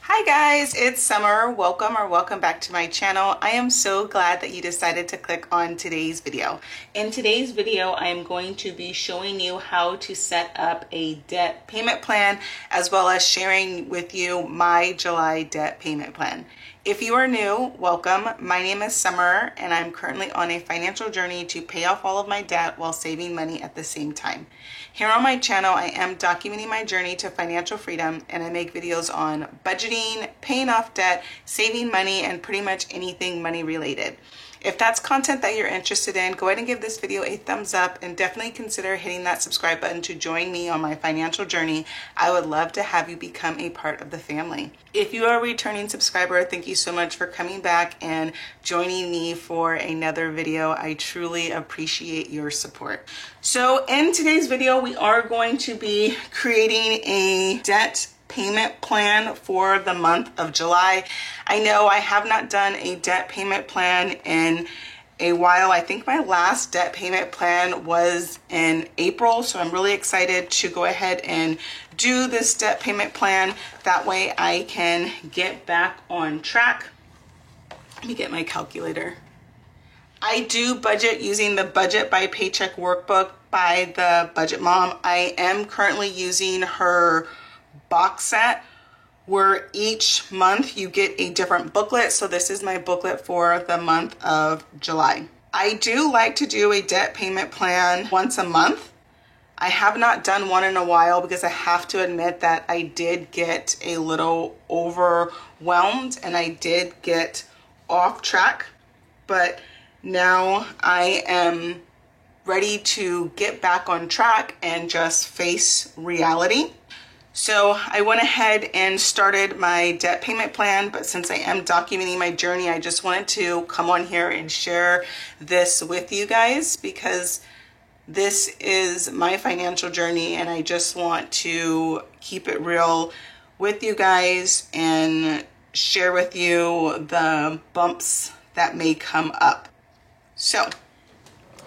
Hi guys, it's Summer. Welcome back to my channel. I am so glad that you decided to click on today's video. In today's video, I am going to be showing you how to set up a debt payment plan, as well as sharing with you my July debt payment plan. If you are new, welcome. My name is Summer, and I'm currently on a financial journey to pay off all of my debt while saving money at the same time. Here on my channel, I am documenting my journey to financial freedom, and I make videos on budgeting, paying off debt, saving money, and pretty much anything money related. If that's content that you're interested in, go ahead and give this video a thumbs up and definitely consider hitting that subscribe button to join me on my financial journey. I would love to have you become a part of the family. If you are a returning subscriber, thank you so much for coming back and joining me for another video. I truly appreciate your support. So in today's video, we are going to be creating a debt payment plan for the month of July. I know I have not done a debt payment plan in a while. I think my last debt payment plan was in April, so I'm really excited to go ahead and do this debt payment plan. That way I can get back on track. Let me get my calculator. I do budget using the Budget by Paycheck workbook by the Budget Mom. I am currently using her box set where each month you get a different booklet. So this is my booklet for the month of July. I do like to do a debt payment plan once a month. I have not done one in a while because I have to admit that I did get a little overwhelmed and I did get off track, but now I am ready to get back on track and just face reality. So I went ahead and started my debt payment plan, but since I am documenting my journey, I just wanted to come on here and share this with you guys because this is my financial journey and I just want to keep it real with you guys and share with you the bumps that may come up. So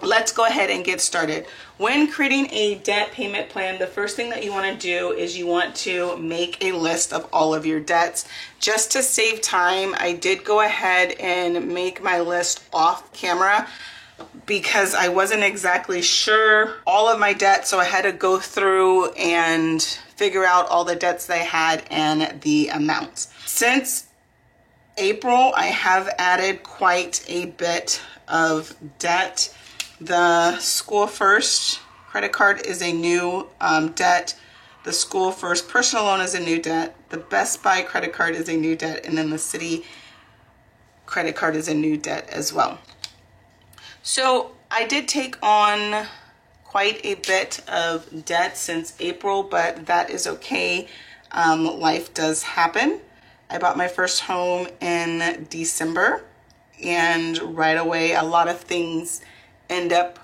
let's go ahead and get started. When creating a debt payment plan, the first thing that you want to do is you want to make a list of all of your debts. Just to save time, I did go ahead and make my list off camera because I wasn't exactly sure all of my debts, so I had to go through and figure out all the debts they had and the amounts. Since April, I have added quite a bit of debt. The School First credit card is a new debt. The School First personal loan is a new debt. The Best Buy credit card is a new debt. And then the Citi credit card is a new debt as well. So I did take on quite a bit of debt since April, but that is okay. Life does happen. I bought my first home in December, and right away a lot of things end up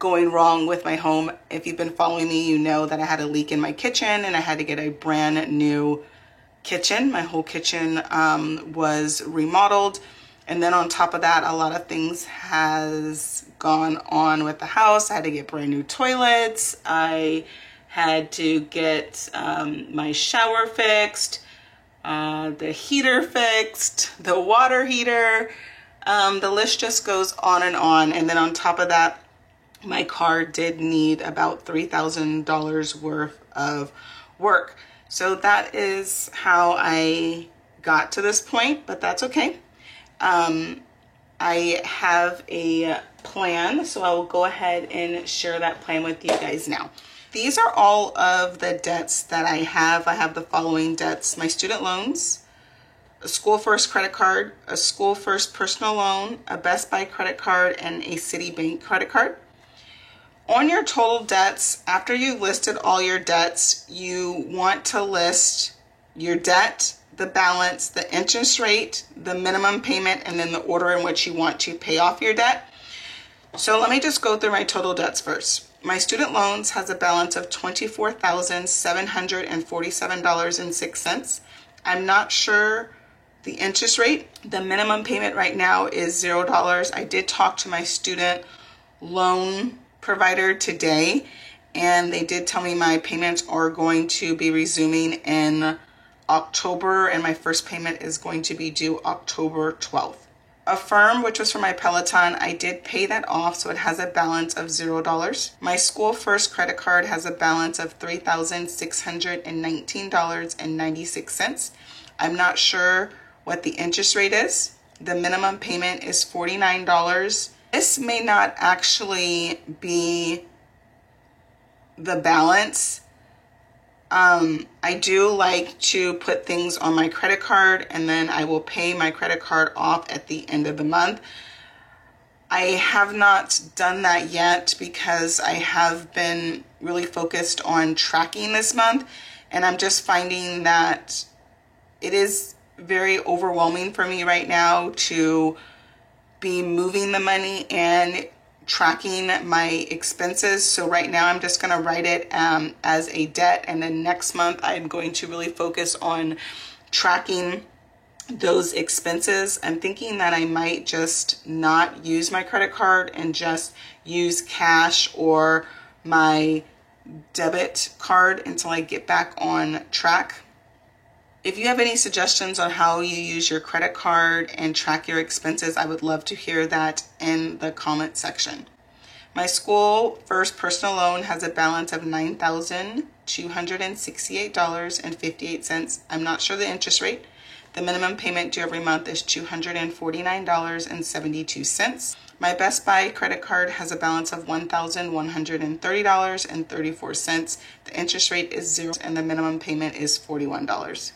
going wrong with my home. If you've been following me, you know that I had a leak in my kitchen and I had to get a brand new kitchen. My whole kitchen was remodeled. And then on top of that, a lot of things has gone on with the house. I had to get brand new toilets. I had to get my shower fixed, the heater fixed, the water heater. The list just goes on. And then on top of that, my car did need about $3,000 worth of work. So that is how I got to this point, but that's okay. I have a plan, so I will go ahead and share that plan with you guys now. These are all of the debts that I have. I have the following debts: my student loans, a School First credit card, a School First personal loan, a Best Buy credit card, and a Citibank credit card. On your total debts, after you've listed all your debts, you want to list your debt, the balance, the interest rate, the minimum payment, and then the order in which you want to pay off your debt. So let me just go through my total debts first. My student loans has a balance of $24,747.06. I'm not sure the interest rate. The minimum payment right now is $0. I did talk to my student loan provider today, and they did tell me my payments are going to be resuming in October, and my first payment is going to be due October 12th. Affirm, which was for my Peloton, I did pay that off, so it has a balance of $0. My School First credit card has a balance of $3,619.96. I'm not sure what the interest rate is. The minimum payment is $49. This may not actually be the balance. I do like to put things on my credit card, and then I will pay my credit card off at the end of the month. I have not done that yet because I have been really focused on tracking this month, and I'm just finding that it is very overwhelming for me right now to be moving the money and tracking my expenses. So right now I'm just going to write it as a debt, and then next month I'm going to really focus on tracking those expenses. I'm thinking that I might just not use my credit card and just use cash or my debit card until I get back on track. If you have any suggestions on how you use your credit card and track your expenses, I would love to hear that in the comment section. My School First personal loan has a balance of $9,268.58. I'm not sure the interest rate. The minimum payment due every month is $249.72. My Best Buy credit card has a balance of $1,130.34. The interest rate is $0 and the minimum payment is $41.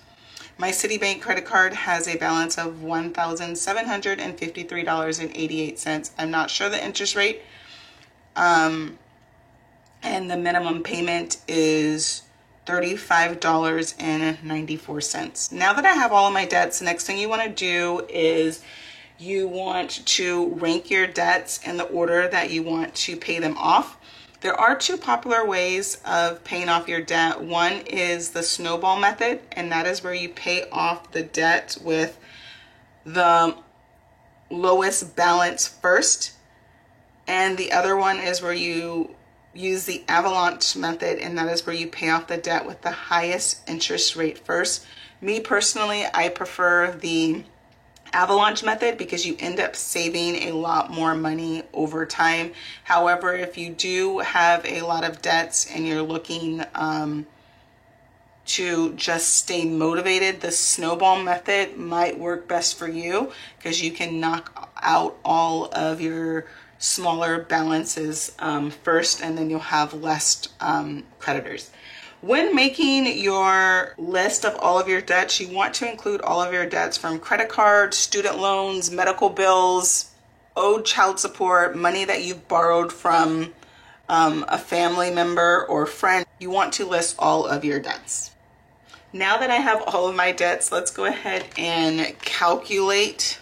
My Citibank credit card has a balance of $1,753.88. I'm not sure the interest rate. And the minimum payment is $35.94. Now that I have all of my debts, the next thing you want to do is you want to rank your debts in the order that you want to pay them off. There are two popular ways of paying off your debt. One is the snowball method, and that is where you pay off the debt with the lowest balance first. And the other one is where you use the avalanche method, and that is where you pay off the debt with the highest interest rate first. Me personally, I prefer the avalanche method because you end up saving a lot more money over time. However, if you do have a lot of debts and you're looking to just stay motivated, the snowball method might work best for you because you can knock out all of your smaller balances first, and then you'll have less creditors. When making your list of all of your debts, you want to include all of your debts from credit cards, student loans, medical bills, owed child support, money that you've borrowed from a family member or friend. You want to list all of your debts. Now that I have all of my debts, let's go ahead and calculate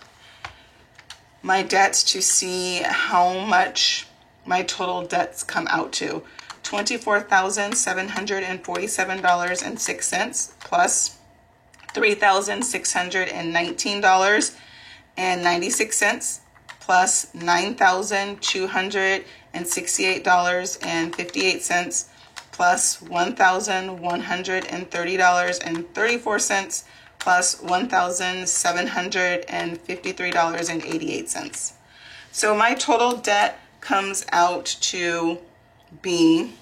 my debts to see how much my total debts come out to. $24,747.06 plus $3,619.96 plus $9,268.58 plus $1,130.34 plus $1,753.88. So my total debt comes out to be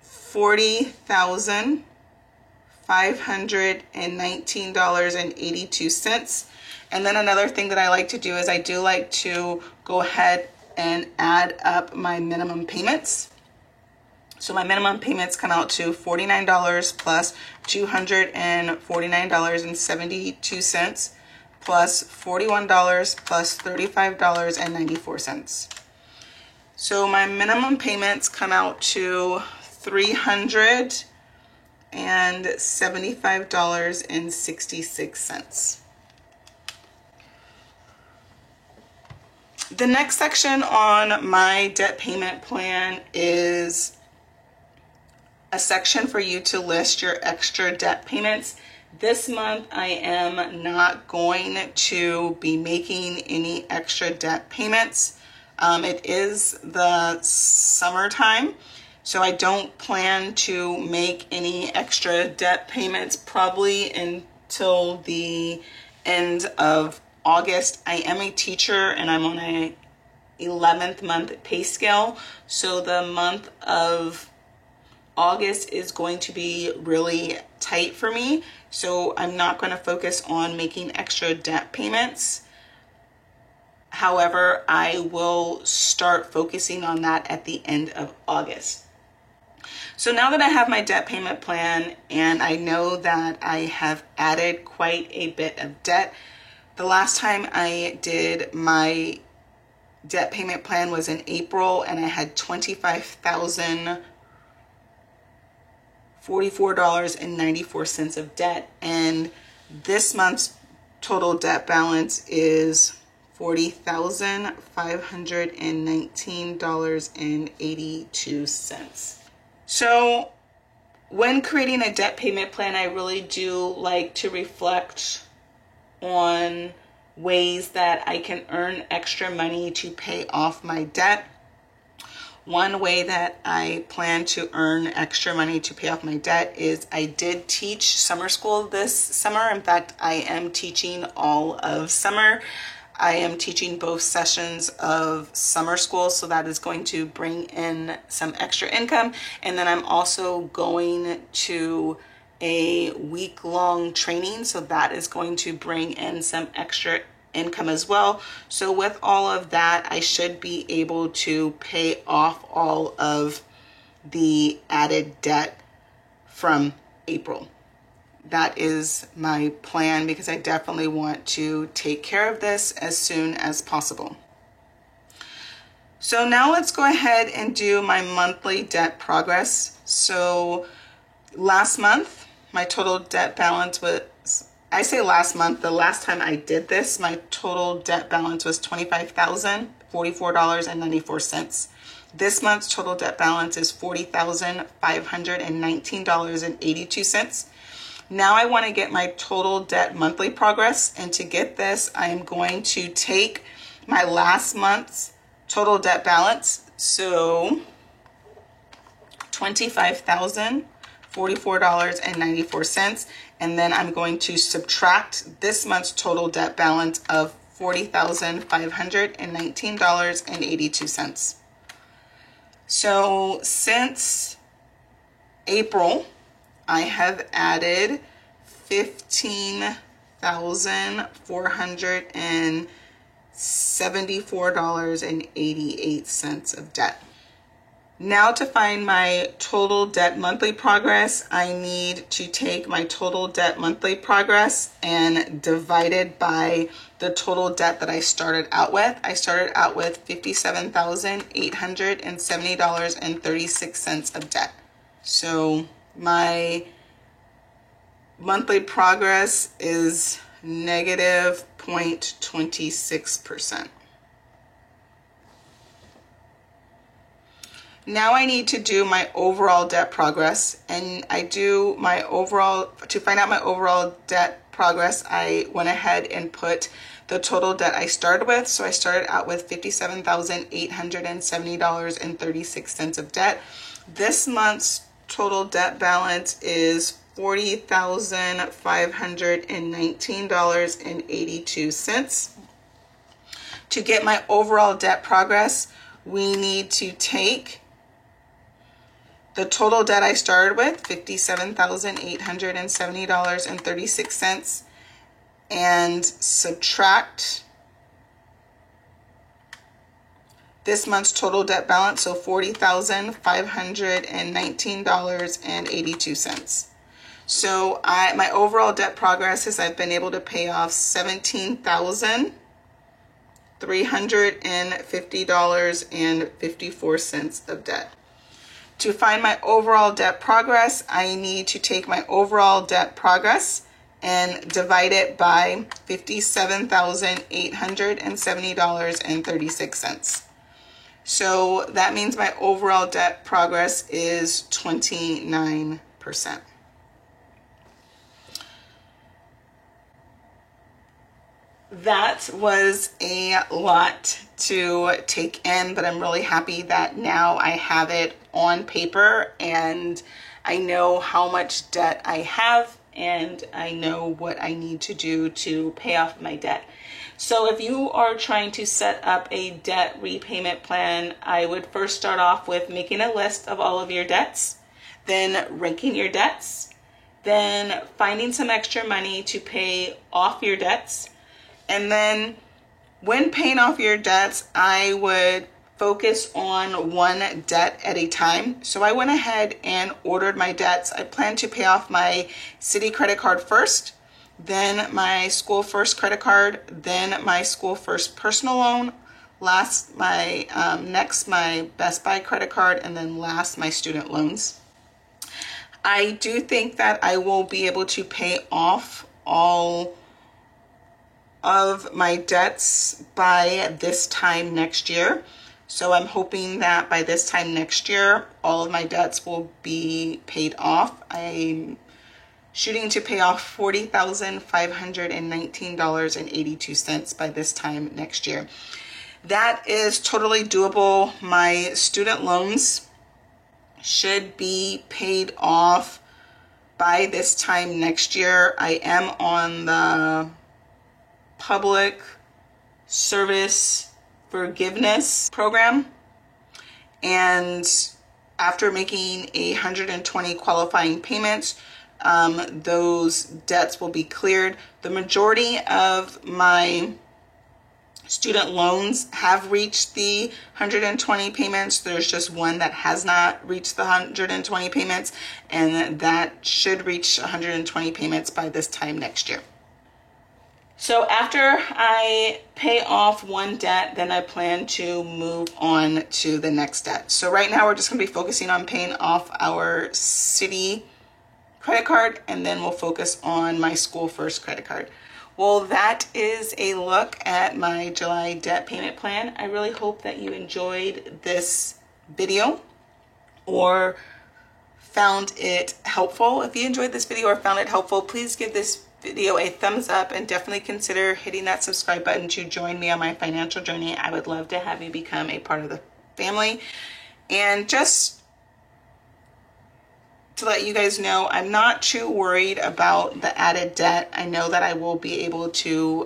$40,519.82. And then another thing that I like to do is I do like to go ahead and add up my minimum payments. So my minimum payments come out to $49 plus $249.72 plus $41 plus $35.94. So my minimum payments come out to $375.66. The next section on my debt payment plan is a section for you to list your extra debt payments. This month I am not going to be making any extra debt payments. It is the summertime, So I don't plan to make any extra debt payments probably until the end of August. I am a teacher and I'm on a 11th month pay scale. So the month of August is going to be really tight for me. So I'm not going to focus on making extra debt payments. However, I will start focusing on that at the end of August. So now that I have my debt payment plan and I know that I have added quite a bit of debt, the last time I did my debt payment plan was in April and I had $25,044.94 of debt. And this month's total debt balance is $40,519.82. So when creating a debt payment plan, I really do like to reflect on ways that I can earn extra money to pay off my debt. One way that I plan to earn extra money to pay off my debt is I did teach summer school this summer. In fact, I am teaching all of summer. I am teaching both sessions of summer school, so that is going to bring in some extra income. And then I'm also going to a week-long training, so that is going to bring in some extra income as well. So with all of that, I should be able to pay off all of the added debt from April. That is my plan because I definitely want to take care of this as soon as possible. So now let's go ahead and do my monthly debt progress. So last month, my total debt balance was, I say last month, the last time I did this, my total debt balance was $25,044.94. This month's total debt balance is $40,519.82. Now I want to get my total debt monthly progress, and to get this, I'm going to take my last month's total debt balance, so $25,044.94, and then I'm going to subtract this month's total debt balance of $40,519.82. So since April, I have added $15,474.88 of debt. Now to find my total debt monthly progress, I need to take my total debt monthly progress and divide it by the total debt that I started out with. I started out with $57,870.36 of debt. So my monthly progress is negative 0.26%. Now I need to do my overall debt progress, and I do my overall, to find out my overall debt progress, I went ahead and put the total debt I started with. So I started out with $57,870.36 of debt. This month's total debt balance is $40,519.82. To get my overall debt progress, we need to take the total debt I started with, $57,870.36, and subtract this month's total debt balance, so $40,519.82. So my overall debt progress is I've been able to pay off $17,350.54 of debt. To find my overall debt progress, I need to take my overall debt progress and divide it by $57,870.36. So that means my overall debt progress is 29%. that was a lot to take in, but I'm really happy that now I have it on paper and I know how much debt I have and I know what I need to do to pay off my debt. So if you are trying to set up a debt repayment plan, I would first start off with making a list of all of your debts, then ranking your debts, then finding some extra money to pay off your debts. And then when paying off your debts, I would focus on one debt at a time. So I went ahead and ordered my debts. I plan to pay off my Citi credit card first, then my School First credit card, then my School First personal loan, next my Best Buy credit card, and then last my student loans. I do think that I will be able to pay off all of my debts by this time next year. So I'm hoping that by this time next year, all of my debts will be paid off. I'm shooting to pay off $40,519.82 by this time next year. That is totally doable. My student loans should be paid off by this time next year. I am on the public service forgiveness program, and after making 120 qualifying payments, those debts will be cleared. The majority of my student loans have reached the 120 payments. There's just one that has not reached the 120 payments, and that should reach 120 payments by this time next year. So after I pay off one debt, then I plan to move on to the next debt. So right now we're just going to be focusing on paying off our Citi credit card, and then we'll focus on my School First credit card. Well, that is a look at my July debt payment plan. I really hope that you enjoyed this video or found it helpful. If you enjoyed this video or found it helpful, please give this video a thumbs up and definitely consider hitting that subscribe button to join me on my financial journey. I would love to have you become a part of the family. And just to let you guys know, I'm not too worried about the added debt. I know that I will be able to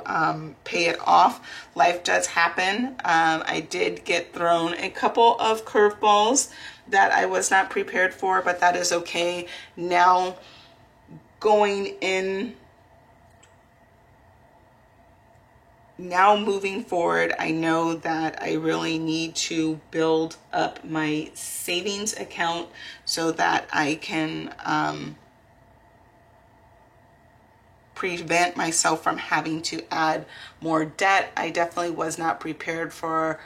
pay it off. Life does happen. I did get thrown a couple of curveballs that I was not prepared for, but that is okay. Now moving forward, I know that I really need to build up my savings account so that I can prevent myself from having to add more debt. I definitely was not prepared for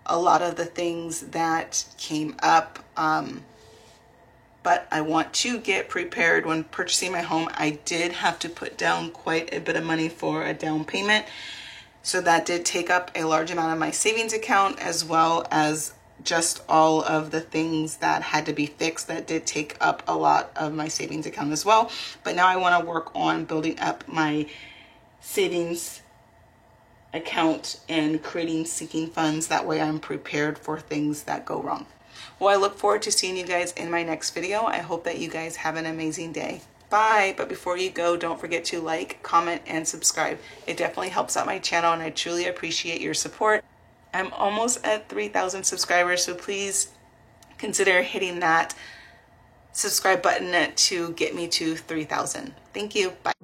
a lot of the things that came up, but I want to get prepared. When purchasing my home, I did have to put down quite a bit of money for a down payment. So that did take up a large amount of my savings account, as well as just all of the things that had to be fixed. That did take up a lot of my savings account as well. But now I want to work on building up my savings account and creating sinking funds. That way I'm prepared for things that go wrong. Well, I look forward to seeing you guys in my next video. I hope that you guys have an amazing day. Bye. But before you go, don't forget to like, comment, and subscribe. It definitely helps out my channel, and I truly appreciate your support. I'm almost at 3,000 subscribers, so please consider hitting that subscribe button to get me to 3,000. Thank you. Bye.